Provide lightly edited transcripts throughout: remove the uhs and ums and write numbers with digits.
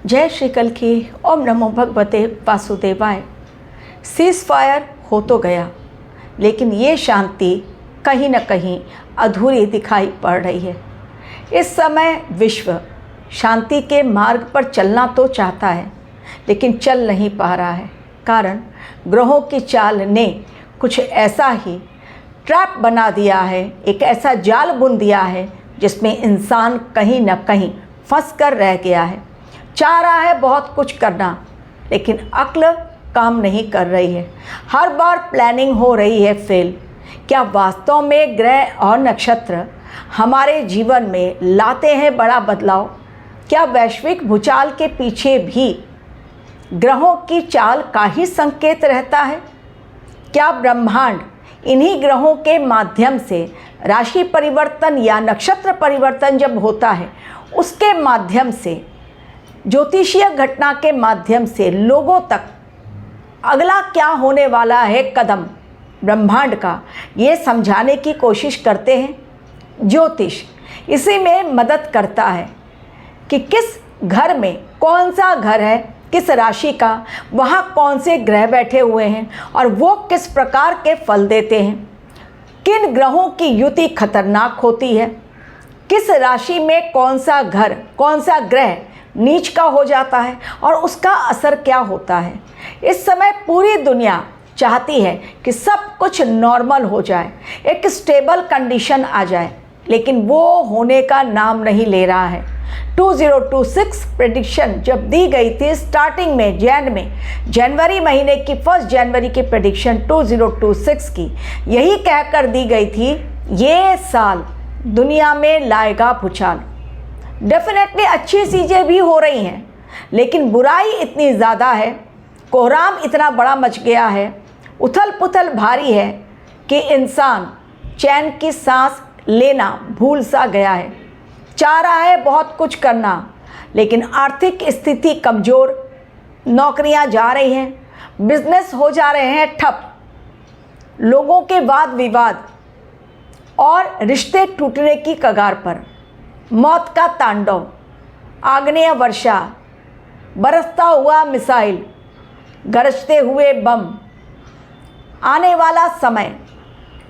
जय श्री कल की। ओम नमो भगवते वासुदेवाय। सीज फायर हो तो गया, लेकिन ये शांति कहीं न कहीं अधूरी दिखाई पड़ रही है। इस समय विश्व शांति के मार्ग पर चलना तो चाहता है, लेकिन चल नहीं पा रहा है। कारण ग्रहों की चाल ने कुछ ऐसा ही ट्रैप बना दिया है, एक ऐसा जाल बुन दिया है जिसमें इंसान कहीं न कहीं फंस कर रह गया है। चाह रहा है बहुत कुछ करना, लेकिन अक्ल काम नहीं कर रही है। हर बार प्लानिंग हो रही है फेल। क्या वास्तव में ग्रह और नक्षत्र हमारे जीवन में लाते हैं बड़ा बदलाव? क्या वैश्विक भूचाल के पीछे भी ग्रहों की चाल का ही संकेत रहता है? क्या ब्रह्मांड इन्हीं ग्रहों के माध्यम से राशि परिवर्तन या नक्षत्र परिवर्तन जब होता है, उसके माध्यम से, ज्योतिषीय घटना के माध्यम से लोगों तक अगला क्या होने वाला है कदम ब्रह्मांड का, ये समझाने की कोशिश करते हैं। ज्योतिष इसी में मदद करता है कि किस घर में कौन सा घर है, किस राशि का, वहाँ कौन से ग्रह बैठे हुए हैं और वो किस प्रकार के फल देते हैं। किन ग्रहों की युति खतरनाक होती है, किस राशि में कौन सा घर, कौन सा ग्रह नीच का हो जाता है और उसका असर क्या होता है। इस समय पूरी दुनिया चाहती है कि सब कुछ नॉर्मल हो जाए, एक स्टेबल कंडीशन आ जाए, लेकिन वो होने का नाम नहीं ले रहा है। 2026 प्रेडिक्शन जब दी गई थी स्टार्टिंग में जनवरी महीने की 1 जनवरी की प्रेडिक्शन 2026 की, यही कहकर दी गई थी ये साल दुनिया में लाएगा भूचाल। डेफिनेटली अच्छी चीज़ें भी हो रही हैं, लेकिन बुराई इतनी ज़्यादा है, कोहराम इतना बड़ा मच गया है, उथल पुथल भारी है कि इंसान चैन की सांस लेना भूल सा गया है। चाह रहा है बहुत कुछ करना, लेकिन आर्थिक स्थिति कमज़ोर, नौकरियां जा रही हैं, बिजनेस हो जा रहे हैं ठप, लोगों के वाद विवाद और रिश्ते टूटने की कगार पर, मौत का तांडव, आग्नेय वर्षा, बरसता हुआ मिसाइल, गरजते हुए बम। आने वाला समय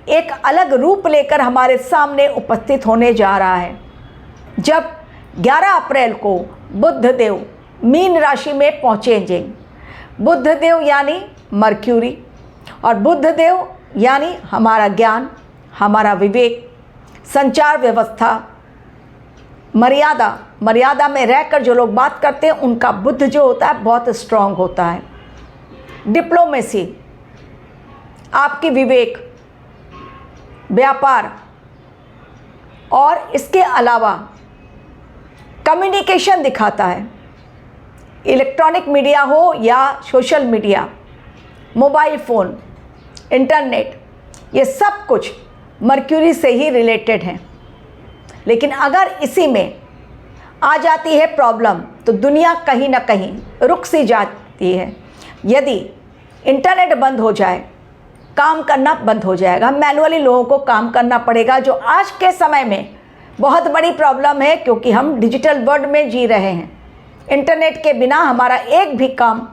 एक अलग रूप लेकर हमारे सामने उपस्थित होने जा रहा है, जब 11 अप्रैल को बुध देव मीन राशि में पहुँचेंगे। बुध देव यानी मर्क्यूरी, और बुध देव यानी हमारा ज्ञान, हमारा विवेक, संचार व्यवस्था, मर्यादा में रहकर जो लोग बात करते हैं उनका बुद्ध जो होता है बहुत स्ट्रांग होता है। डिप्लोमेसी, आपकी विवेक, व्यापार और इसके अलावा कम्युनिकेशन दिखाता है। इलेक्ट्रॉनिक मीडिया हो या social media, mobile phone, internet, ये सब कुछ मर्क्यूरी से ही रिलेटेड हैं। लेकिन अगर इसी में आ जाती है प्रॉब्लम तो दुनिया कहीं ना कहीं रुक सी जाती है। यदि इंटरनेट बंद हो जाए, काम करना बंद हो जाएगा, मैनुअली लोगों को काम करना पड़ेगा, जो आज के समय में बहुत बड़ी प्रॉब्लम है, क्योंकि हम डिजिटल वर्ल्ड में जी रहे हैं। इंटरनेट के बिना हमारा एक भी काम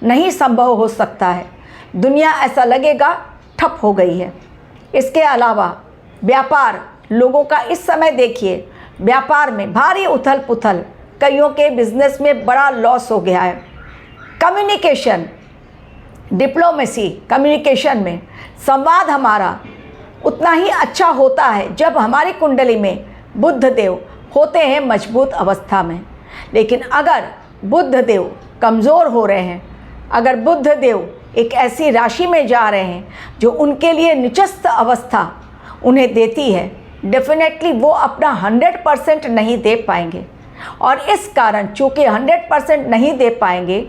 नहीं संभव हो सकता है। दुनिया ऐसा लगेगा ठप हो गई है। इसके अलावा व्यापार, लोगों का इस समय देखिए व्यापार में भारी उथल पुथल, कईयों के बिजनेस में बड़ा लॉस हो गया है। कम्युनिकेशन, डिप्लोमेसी, कम्युनिकेशन में संवाद हमारा उतना ही अच्छा होता है जब हमारी कुंडली में बुध देव होते हैं मजबूत अवस्था में। लेकिन अगर बुध देव कमज़ोर हो रहे हैं, अगर बुध देव एक ऐसी राशि में जा रहे हैं जो उनके लिए निचस्त अवस्था उन्हें देती है, डेफिनेटली वो अपना 100% नहीं दे पाएंगे। और इस कारण चूँकि 100% नहीं दे पाएंगे,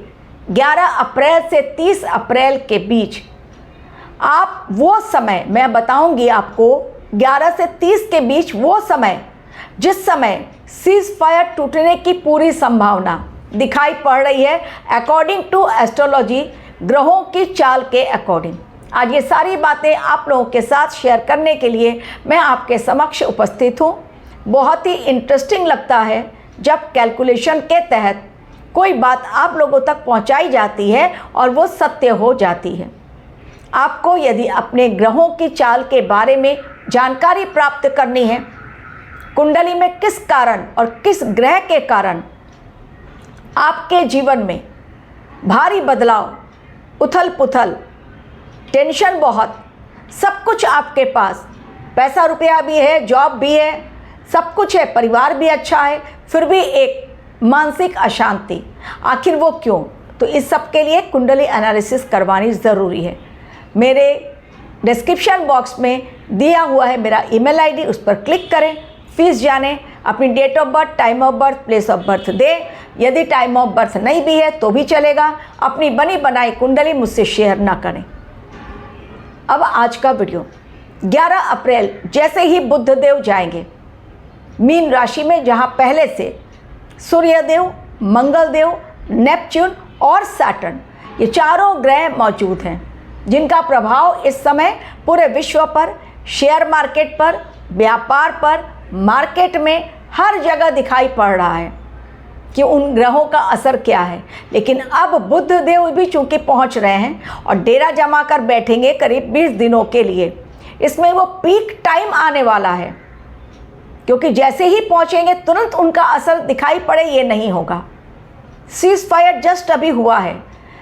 11 अप्रैल से 30 अप्रैल के बीच आप वो समय, मैं बताऊंगी आपको, 11 से 30 के बीच वो समय जिस समय सीज फायर टूटने की पूरी संभावना दिखाई पड़ रही है अकॉर्डिंग टू एस्ट्रोलॉजी, ग्रहों की चाल के अकॉर्डिंग। आज ये सारी बातें आप लोगों के साथ शेयर करने के लिए मैं आपके समक्ष उपस्थित हूँ। बहुत ही इंटरेस्टिंग लगता है जब कैलकुलेशन के तहत कोई बात आप लोगों तक पहुंचाई जाती है और वो सत्य हो जाती है। आपको यदि अपने ग्रहों की चाल के बारे में जानकारी प्राप्त करनी है, कुंडली में किस कारण और किस ग्रह के कारण आपके जीवन में भारी बदलाव, उथल पुथल, टेंशन बहुत, सब कुछ आपके पास, पैसा रुपया भी है, जॉब भी है, सब कुछ है, परिवार भी अच्छा है, फिर भी एक मानसिक अशांति, आखिर वो क्यों? तो इस सब के लिए कुंडली एनालिसिस करवानी ज़रूरी है। मेरे डिस्क्रिप्शन बॉक्स में दिया हुआ है मेरा ईमेल आईडी, उस पर क्लिक करें, फीस जानें, अपनी date of birth, time of birth, place of birth दें। यदि टाइम ऑफ बर्थ नहीं भी है तो भी चलेगा। अपनी बनी बनाई कुंडली मुझसे शेयर ना करें। अब आज का वीडियो, 11 अप्रैल जैसे ही बुध देव जाएंगे मीन राशि में, जहां पहले से सूर्यदेव, मंगल देव, नेपच्यून और सैटर्न, ये चारों ग्रह मौजूद हैं, जिनका प्रभाव इस समय पूरे विश्व पर, शेयर मार्केट पर, व्यापार पर, मार्केट में हर जगह दिखाई पड़ रहा है कि उन ग्रहों का असर क्या है। लेकिन अब बुध देव भी चूंकि पहुंच रहे हैं और डेरा जमा कर बैठेंगे करीब 20 दिनों के लिए, इसमें वो पीक टाइम आने वाला है, क्योंकि जैसे ही पहुंचेंगे तुरंत उनका असर दिखाई पड़े ये नहीं होगा। सीज फायर जस्ट अभी हुआ है,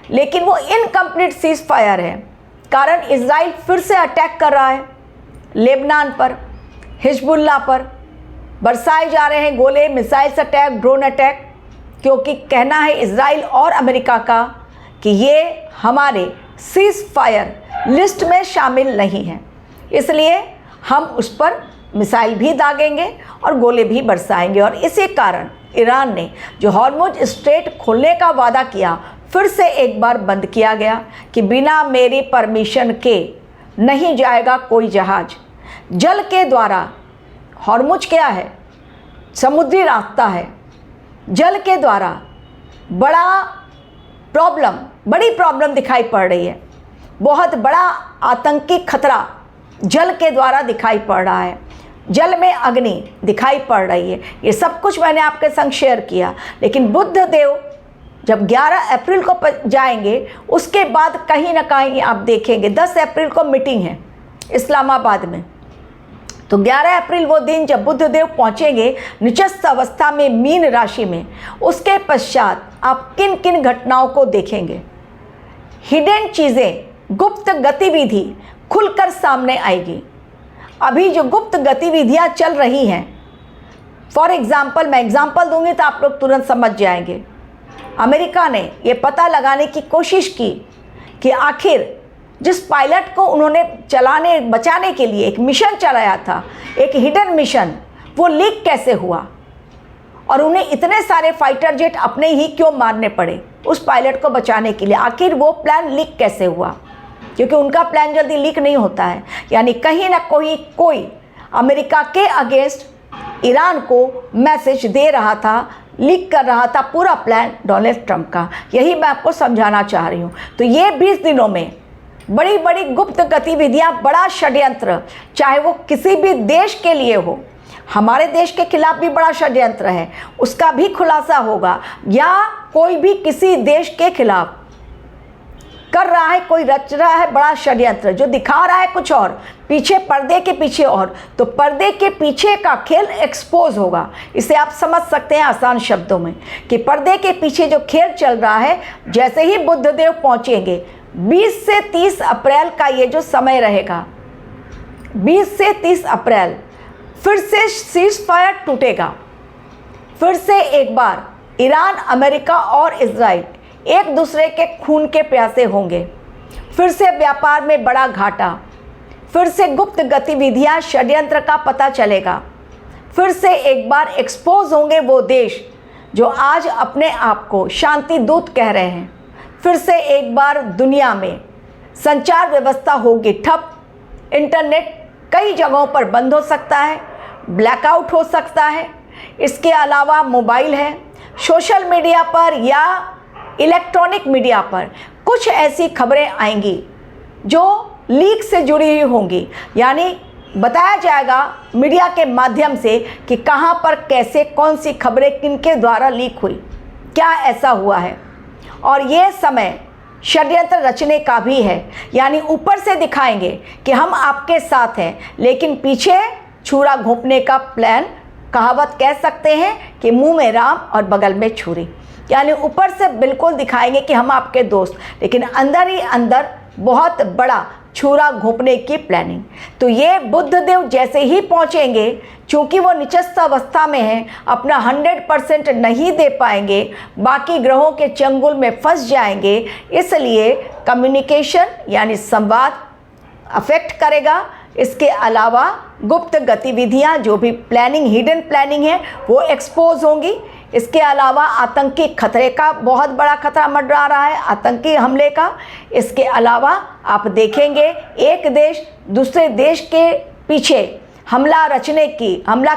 लेकिन वो इनकम्प्लीट सीज फायर है, कारण इजराइल फिर से अटैक कर रहा है लेबनान पर, हिजबुल्लाह पर बरसाए जा रहे हैं गोले, मिसाइल्स अटैक, ड्रोन अटैक, क्योंकि कहना है इजराइल और अमेरिका का कि ये हमारे सीज फायर लिस्ट में शामिल नहीं है, इसलिए हम उस पर मिसाइल भी दागेंगे और गोले भी बरसाएंगे। और इसी कारण ईरान ने जो हॉर्मुज स्ट्रेट खोलने का वादा किया, फिर से एक बार बंद किया गया कि बिना मेरी परमिशन के नहीं जाएगा कोई जहाज। जल के द्वारा, हॉर्मुज क्या है? समुद्री रास्ता है। जल के द्वारा बड़ी प्रॉब्लम दिखाई पड़ रही है। बहुत बड़ा आतंकी खतरा जल के द्वारा दिखाई पड़ रहा है। जल में अग्नि दिखाई पड़ रही है। ये सब कुछ मैंने आपके संग शेयर किया। लेकिन बुध देव जब 11 अप्रैल को जाएंगे, उसके बाद कहीं ना कहीं आप देखेंगे 10 अप्रैल को मीटिंग है इस्लामाबाद में, तो 11 अप्रैल वो दिन जब बुध देव पहुँचेंगे निचस्थ अवस्था में मीन राशि में, उसके पश्चात आप किन किन घटनाओं को देखेंगे। हिडन चीज़ें, गुप्त गतिविधि खुलकर सामने आएगी। अभी जो गुप्त गतिविधियाँ चल रही हैं, फॉर एग्ज़ाम्पल मैं एग्ज़ाम्पल दूंगी तो आप लोग तुरंत समझ जाएंगे। अमेरिका ने ये पता लगाने की कोशिश की कि आखिर जिस पायलट को उन्होंने बचाने के लिए एक मिशन चलाया था, एक हिडन मिशन, वो लीक कैसे हुआ और उन्हें इतने सारे फाइटर जेट अपने ही क्यों मारने पड़े उस पायलट को बचाने के लिए। आखिर वो प्लान लीक कैसे हुआ? क्योंकि उनका प्लान जल्दी लीक नहीं होता है। यानी कहीं ना कोई अमेरिका के अगेंस्ट ईरान को मैसेज दे रहा था, लीक कर रहा था पूरा प्लान डोनाल्ड ट्रंप का। यही मैं आपको समझाना चाह रही हूँ। तो ये 20 दिनों में बड़ी बड़ी गुप्त गतिविधियाँ, बड़ा षड्यंत्र, चाहे वो किसी भी देश के लिए हो, हमारे देश के खिलाफ भी बड़ा षड्यंत्र है, उसका भी खुलासा होगा, या कोई भी किसी देश के खिलाफ कर रहा है, कोई रच रहा है बड़ा षड्यंत्र, जो दिखा रहा है कुछ और, पीछे पर्दे के पीछे और, तो पर्दे के पीछे का खेल एक्सपोज होगा। इसे आप समझ सकते हैं आसान शब्दों में कि पर्दे के पीछे जो खेल चल रहा है, जैसे ही बुधदेव पहुंचेंगे 20 से 30 अप्रैल का ये जो समय रहेगा, 20 से 30 अप्रैल फिर से सीज फायर टूटेगा। फिर से एक बार ईरान, अमेरिका और इजराइल एक दूसरे के खून के प्यासे होंगे। फिर से व्यापार में बड़ा घाटा, फिर से गुप्त गतिविधियां, षड्यंत्र का पता चलेगा। फिर से एक बार एक्सपोज होंगे वो देश जो आज अपने आप को शांति दूत कह रहे हैं। फिर से एक बार दुनिया में संचार व्यवस्था होगी ठप, इंटरनेट कई जगहों पर बंद हो सकता है, ब्लैकआउट हो सकता है। इसके अलावा मोबाइल है, सोशल मीडिया पर या इलेक्ट्रॉनिक मीडिया पर कुछ ऐसी खबरें आएंगी जो लीक से जुड़ी हुई होंगी। यानी बताया जाएगा मीडिया के माध्यम से कि कहां पर कैसे कौन सी खबरें किनके द्वारा लीक हुई। क्या ऐसा हुआ है। और ये समय षड्यंत्र रचने का भी है, यानी ऊपर से दिखाएंगे कि हम आपके साथ हैं, लेकिन पीछे छुरा घोंपने का प्लान। कहावत कह सकते हैं कि मुंह में राम और बगल में छुरी, यानी ऊपर से बिल्कुल दिखाएंगे कि हम आपके दोस्त, लेकिन अंदर ही अंदर बहुत बड़ा छुरा घोंपने की प्लानिंग। तो ये बुद्धदेव जैसे ही पहुंचेंगे, चूंकि वो निचस्थ अवस्था में हैं, अपना 100% नहीं दे पाएंगे, बाकी ग्रहों के चंगुल में फंस जाएंगे, इसलिए कम्युनिकेशन यानी संवाद अफेक्ट करेगा। इसके अलावा गुप्त गतिविधियां, जो भी प्लानिंग, हिडन प्लानिंग है, वो एक्सपोज होंगी। इसके अलावा आतंकी खतरे का बहुत बड़ा खतरा मंडरा रहा है, आतंकी हमले का। इसके अलावा आप देखेंगे एक देश दूसरे देश के पीछे हमला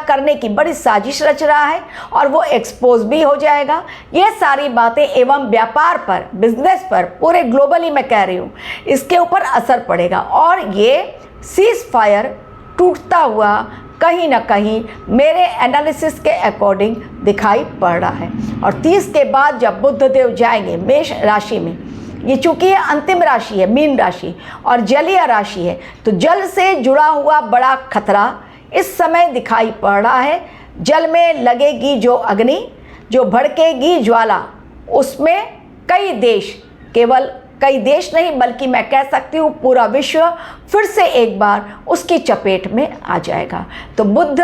करने की बड़ी साजिश रच रहा है, और वो एक्सपोज भी हो जाएगा। ये सारी बातें एवं व्यापार पर, बिजनेस पर, पूरे ग्लोबली मैं कह रही हूँ, इसके ऊपर असर पड़ेगा। और ये सीज फायर टूटता हुआ कहीं ना कहीं मेरे एनालिसिस के अकॉर्डिंग दिखाई पड़ रहा है। और 30 के बाद जब बुद्धदेव जाएंगे मेष राशि में, ये चूंकि ये अंतिम राशि है, मीन राशि, और जलीय राशि है, तो जल से जुड़ा हुआ बड़ा खतरा इस समय दिखाई पड़ रहा है। जल में लगेगी जो अग्नि, जो भड़केगी ज्वाला, उसमें कई देश, केवल कई देश नहीं बल्कि मैं कह सकती हूँ पूरा विश्व फिर से एक बार उसकी चपेट में आ जाएगा। तो बुध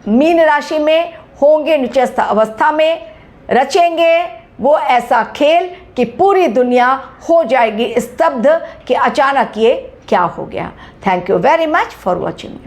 मीन राशि में होंगे, निचस्थ अवस्था में रचेंगे वो ऐसा खेल कि पूरी दुनिया हो जाएगी स्तब्ध कि अचानक ये क्या हो गया। Thank you very much for watching.